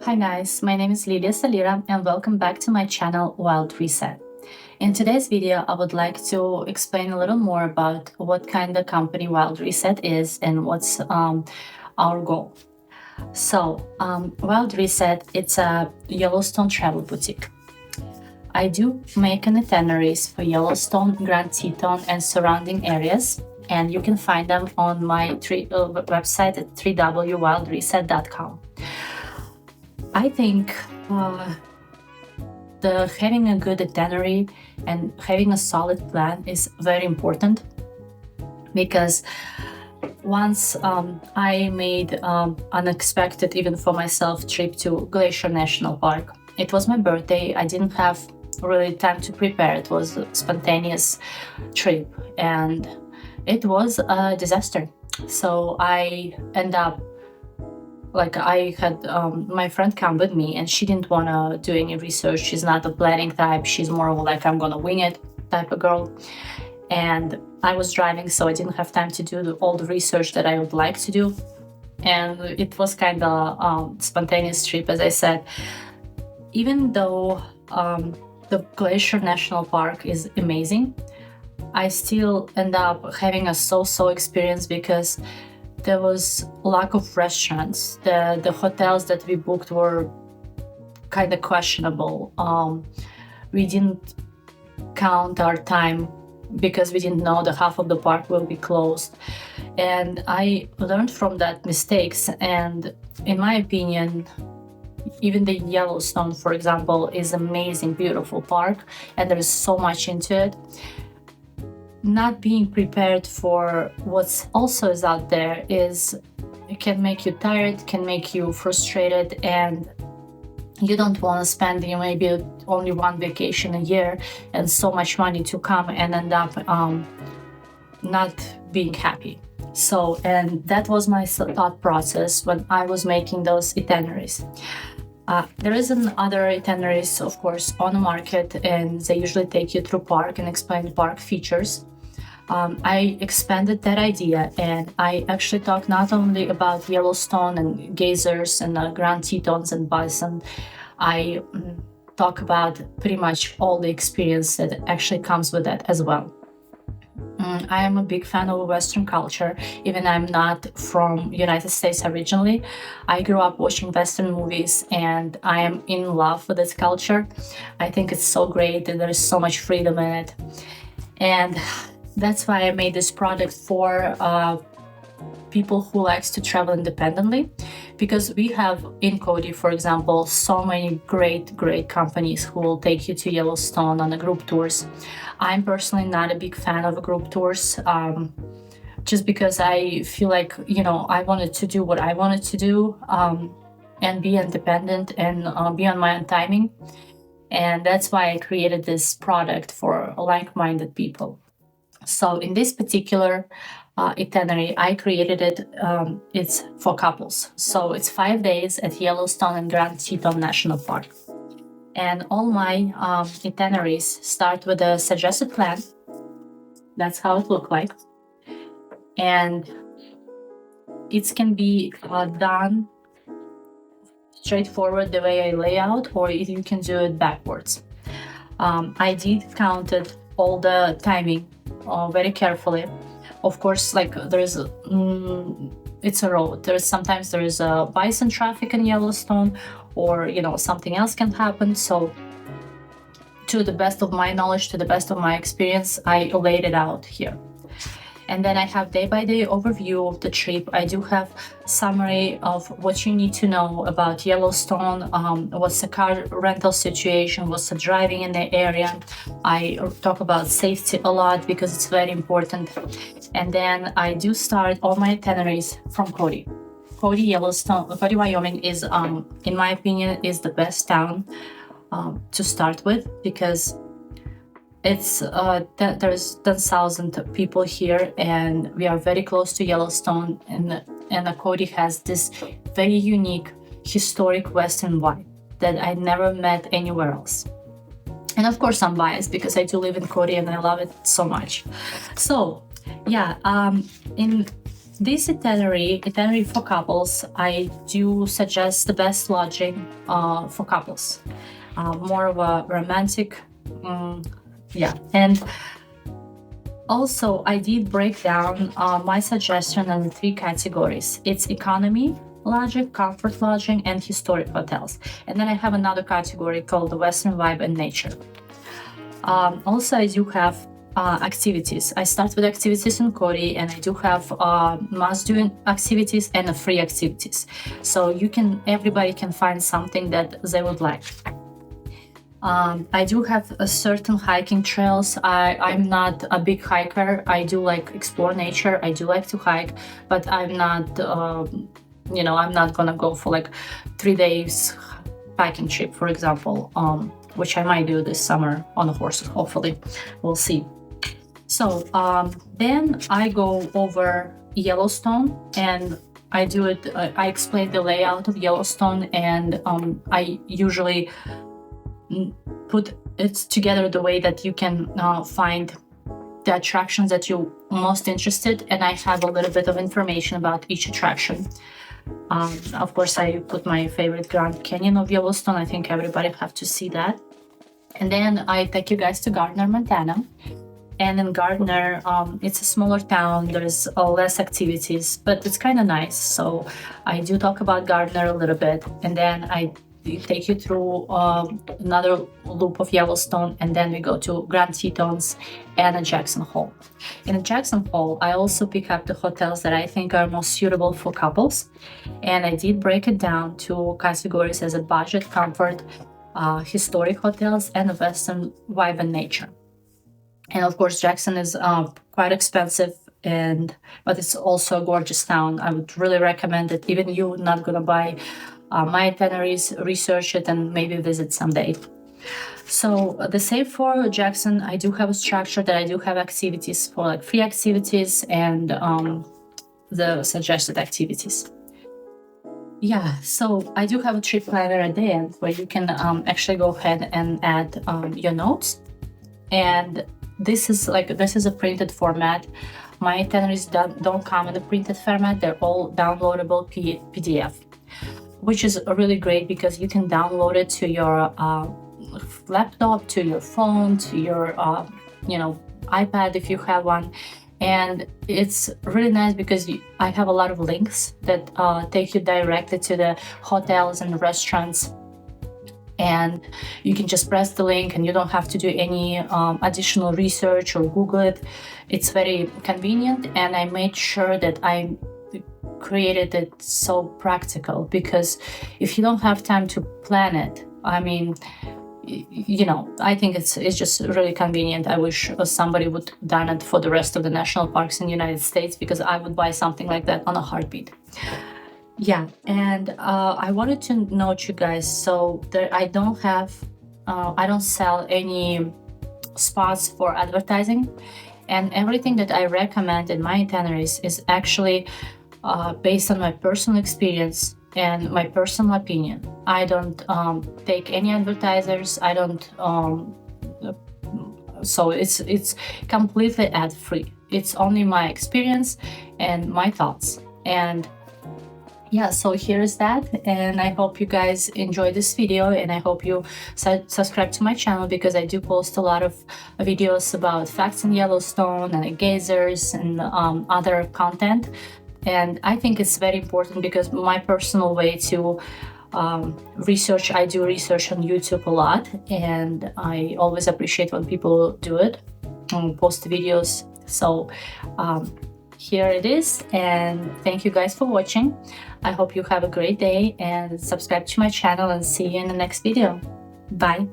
Hi guys, my name is Lilia Salira and welcome back to my channel Wyld Reset. In today's video, I would like to explain a little more about what kind of company Wyld Reset is and what's our goal. So, Wyld Reset, it's a Yellowstone travel boutique. I do make an itineraries for Yellowstone, Grand Teton, and surrounding areas, and you can find them on my website at www.wildreset.com. I think having a good itinerary and having a solid plan is very important, because once I made unexpected, even for myself, trip to Glacier National Park. It was my birthday. I didn't have really time to prepare. It was a spontaneous trip and it was a disaster. So I end up I had my friend come with me and she didn't want to do any research. She's not the planning type. She's more of I'm gonna wing it type of girl. And I was driving, so I didn't have time to do all the research that I would like to do. And it was kind of spontaneous trip, as I said. Even though the Glacier National Park is amazing, I still end up having a so-so experience because there was lack of restaurants. The hotels that we booked were kind of questionable. We didn't count our time because we didn't know that half of the park will be closed. And I learned from that mistakes. And in my opinion, even the Yellowstone, for example, is amazing, beautiful park, and there is so much into it. Not being prepared for what's also is out there it can make you tired, can make you frustrated, and you don't want to spend maybe only one vacation a year and so much money to come and end up not being happy. So, and that was my thought process when I was making those itineraries. There is other itineraries, of course, on the market, and they usually take you through park and explain the park features. I expanded that idea, and I actually talk not only about Yellowstone and geysers and Grand Tetons and bison. I talk about pretty much all the experience that actually comes with that as well. I am a big fan of Western culture, even I'm not from United States originally. I grew up watching Western movies and I am in love with this culture. I think it's so great and there is so much freedom in it. And that's why I made this product for people who likes to travel independently, because we have in Cody, for example, so many great companies who will take you to Yellowstone on the group tours. I'm personally not a big fan of group tours, just because I feel I wanted to do what I wanted to do, and be independent and be on my own timing. And that's why I created this product for like-minded people. So in this particular itinerary, I created it, it's for couples. So it's 5 days at Yellowstone and Grand Teton National Park. And all my itineraries start with a suggested plan. That's how it looks like. And it can be done straightforward the way I lay out, or you can do it backwards. I did counted all the timing very carefully. Of course, there's it's a road. Sometimes there is a bison traffic in Yellowstone, or something else can happen. So to the best of my knowledge, to the best of my experience, I laid it out here. And then I have day-by-day overview of the trip. I do have summary of what you need to know about Yellowstone, what's the car rental situation, what's the driving in the area. I talk about safety a lot because it's very important. And then I do start all my itineraries from Cody. Cody, Wyoming is, in my opinion, is the best town to start with, because it's there's 10,000 people here, and we are very close to Yellowstone, and Cody has this very unique historic Western vibe that I never met anywhere else. And of course, I'm biased because I do live in Cody and I love it so much. So yeah, in this itinerary for couples, I do suggest the best lodging for couples. More of a romantic, yeah. And also, I did break down my suggestion in 3 categories. It's economy lodging, comfort lodging, and historic hotels. And then I have another category called the Western vibe and nature. Also, I do have activities. I start with activities in Cody, and I do have must-do activities and free activities. So everybody can find something that they would like. I do have a certain hiking trails. I'm not a big hiker. I do like explore nature. I do like to hike, but I'm not, I'm not gonna go for like 3 days hiking trip, for example, which I might do this summer on a horse, hopefully. We'll see. So then I go over Yellowstone, and I do it. I explain the layout of Yellowstone, and I usually put it together the way that you can find the attractions that you're most interested, and I have a little bit of information about each attraction. Of course, I put my favorite Grand Canyon of Yellowstone. I think everybody have to see that. And then I take you guys to Gardner, Montana. And in Gardner, it's a smaller town. There's less activities, but it's kind of nice. So I do talk about Gardner a little bit, and then I take you through another loop of Yellowstone, and then we go to Grand Tetons and Jackson Hole. In Jackson Hole, I also pick up the hotels that I think are most suitable for couples, and I did break it down to categories as a budget, comfort, historic hotels, and Western vibe and nature. And of course, Jackson is quite expensive, but it's also a gorgeous town. I would really recommend it. Even you're not gonna buy my itineraries, research it, and maybe visit someday. So the same for Jackson, I do have a structure that I do have activities for like free activities and the suggested activities. Yeah, so I do have a trip planner at the end where you can actually go ahead and add your notes. And this is a printed format. My itineraries don't come in a printed format. They're all downloadable PDF, which is really great because you can download it to your laptop, to your phone, to your iPad if you have one. And it's really nice because I have a lot of links that take you directly to the hotels and restaurants. And you can just press the link and you don't have to do any additional research or Google it. It's very convenient, and I made sure that I created it so practical, because if you don't have time to plan it, I mean, I think it's just really convenient. I wish somebody would done it for the rest of the national parks in the United States, because I would buy something like that on a heartbeat. Yeah, and I wanted to note you guys, so that I don't sell any spots for advertising, and everything that I recommend in my itineraries is actually based on my personal experience and my personal opinion. I don't take any advertisers. I don't. So it's completely ad free. It's only my experience and my thoughts. And yeah, so here's that, and I hope you guys enjoy this video, and I hope you subscribe to my channel, because I do post a lot of videos about facts in Yellowstone and geysers and other content. And I think it's very important, because my personal way to research, I do research on YouTube a lot, and I always appreciate when people do it and post videos. So here it is, and thank you guys for watching. I hope you have a great day, and subscribe to my channel, and see you in the next video. Bye.